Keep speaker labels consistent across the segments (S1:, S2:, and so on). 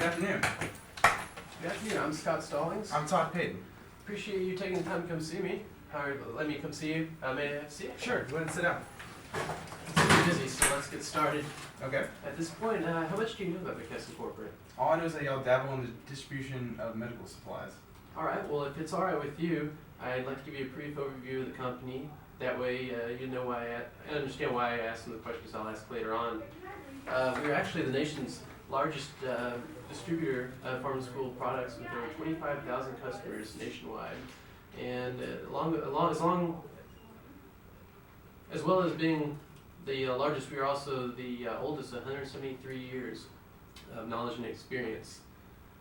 S1: afternoon.
S2: Good afternoon. I'm Scott Stallings.
S1: I'm Todd Payton.
S2: Appreciate you taking the time to come see me. Or let me come see you. May I see you?
S1: Sure, go ahead and sit down.
S2: I'm pretty busy, so let's get started.
S1: Okay.
S2: At this point, how much do you know about McKesson Corporate?
S1: All I know is that y'all dabble in the distribution of medical supplies.
S2: Alright, well if it's alright with you, I'd like to give you a brief overview of the company. That way you know why I understand why I asked some of the questions I'll ask later on. We're actually the nation's largest distributor of pharmaceutical products with over 25,000 customers nationwide. And as well as being the largest, we are also the oldest, 173 years of knowledge and experience.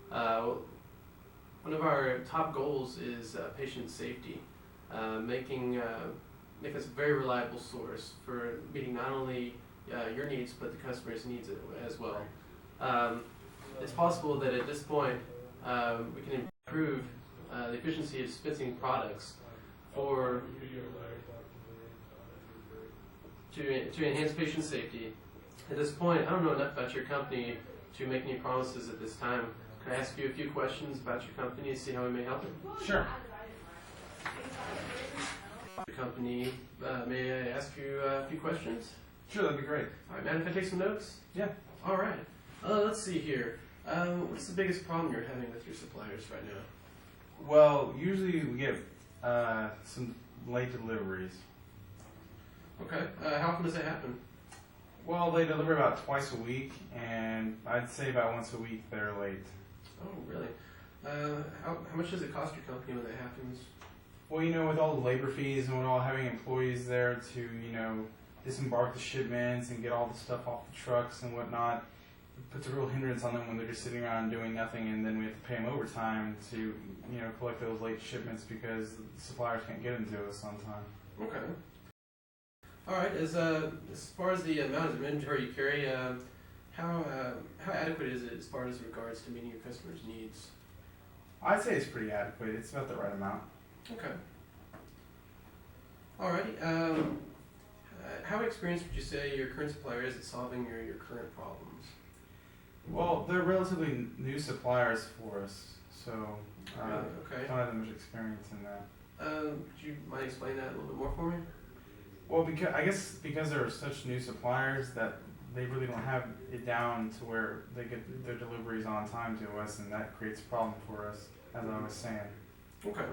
S2: One of our top goals is patient safety, making us a very reliable source for meeting not only your needs but the customer's needs as well. It's possible that at this point we can improve the efficiency of dispensing products to enhance patient safety. At this point, I don't know enough about your company to make any promises at this time. Can I ask you a few questions about your company and see how we may help it?
S1: Sure.
S2: Your company, may I ask you a few questions?
S1: Sure, that'd be great.
S2: All right, man, if I take some notes?
S1: Yeah.
S2: All right. Let's see here. What's the biggest problem you're having with your suppliers right now?
S1: Well, usually we get some late deliveries.
S2: Okay. How often does that happen?
S1: Well, they deliver about twice a week, and I'd say about once a week they're late.
S2: Oh, really? How much does it cost your company when that happens?
S1: Well, with all the labor fees and with all having employees there to, disembark the shipments and get all the stuff off the trucks and whatnot, it puts a real hindrance on them when they're just sitting around doing nothing, and then we have to pay them overtime to, collect those late shipments because the suppliers can't get them to us on time.
S2: Okay. All right. As far as the amount of inventory you carry, how adequate is it as far as regards to meeting your customers' needs?
S1: I'd say it's pretty adequate. It's about the right amount.
S2: Okay. All right. How experienced would you say your current supplier is at solving your current problems?
S1: Well, they're relatively new suppliers for us, so
S2: Really? Okay.
S1: don't have that much experience in that.
S2: Could you mind explaining that a little bit more for me?
S1: Well, because they're such new suppliers that they really don't have it down to where they get their deliveries on time to us, and that creates a problem for us, as I was saying.
S2: Okay.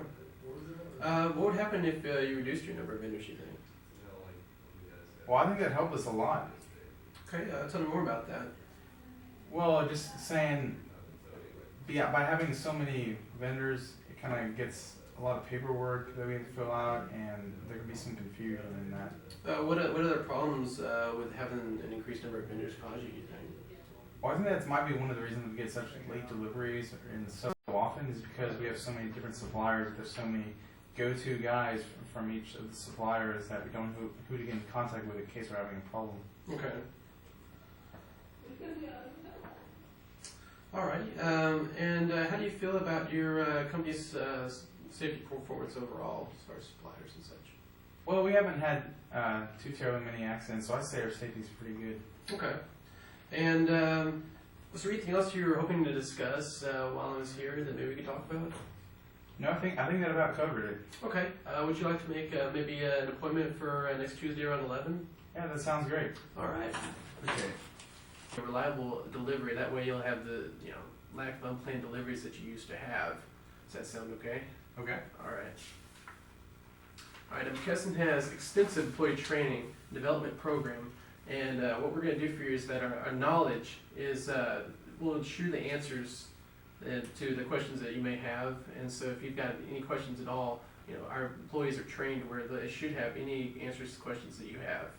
S2: What would happen if you reduced your number of vendors, you think?
S1: Well, I think that helped us a lot.
S2: Okay, tell me more about that.
S1: Well, just saying, by having so many vendors, it kind of gets a lot of paperwork that we have to fill out, and there can be some confusion in that.
S2: What other problems with having an increased number of vendors cause you think?
S1: Well, I think that might be one of the reasons we get such late deliveries and so often is because we have so many different suppliers. There's so many go-to guys from each of the suppliers that we don't know who to get in contact with in case we're having a problem.
S2: Okay. All right. And how do you feel about your company's safety performance overall as far as suppliers and such?
S1: Well, we haven't had too terribly many accidents, so I'd say our safety's pretty good.
S2: Okay. And was there anything else you were hoping to discuss while I was here that maybe we could talk about?
S1: No, I think that about covered it.
S2: Okay. Would you like to make maybe an appointment for next Tuesday around 11?
S1: Yeah, that sounds great.
S2: All right. Okay. A reliable delivery. That way you'll have the lack of unplanned deliveries that you used to have. Does that sound okay?
S1: Okay.
S2: All right. All right. McKesson has extensive employee training and development program, and what we're going to do for you is that our knowledge is will ensure the answers to the questions that you may have. And so, if you've got any questions at all, our employees are trained where they should have any answers to questions that you have.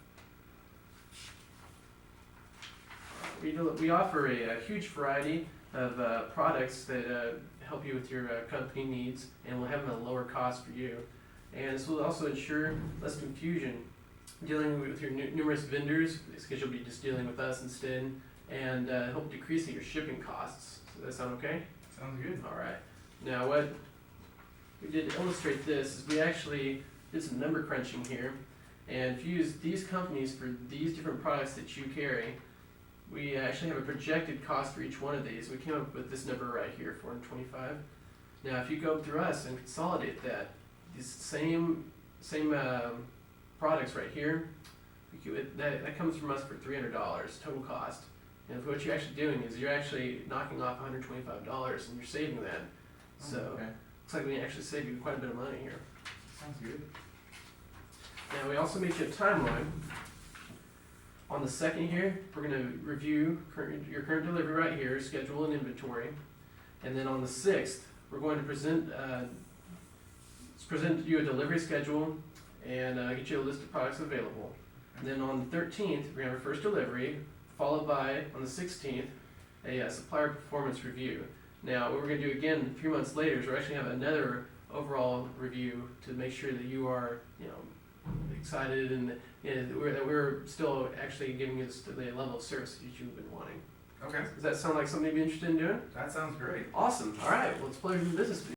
S2: We offer a huge variety of products that help you with your company needs, and will have them at a lower cost for you. And this will also ensure less confusion dealing with your numerous vendors, because you'll be just dealing with us instead, and help decreasing your shipping costs. Does that sound okay?
S1: Sounds good.
S2: All right. Now, what we did to illustrate this is we actually did some number crunching here, and if you use these companies for these different products that you carry, we actually have a projected cost for each one of these. We came up with this number right here, $425. Now, if you go through us and consolidate that, these same products right here, that comes from us for $300 total cost. And what you're actually doing is you're actually knocking off $125 and you're saving that. So
S1: Okay.
S2: looks like we actually save you quite a bit of money here.
S1: Sounds good.
S2: Now we also made you a timeline. On the second here, we're going to review your current delivery right here, schedule and inventory. And then on the 6th, we're going to present you a delivery schedule and get you a list of products available. And then on the 13th, we're going to have our first delivery, followed by, on the 16th, a supplier performance review. Now, what we're going to do again 3 months later is we're actually have another overall review to make sure that you are, excited and that we're still actually giving you the level of service that you've been wanting.
S1: Okay.
S2: Does that sound like something you'd be interested in doing?
S1: That sounds great.
S2: Awesome. All right. Well, it's a pleasure to do business with you.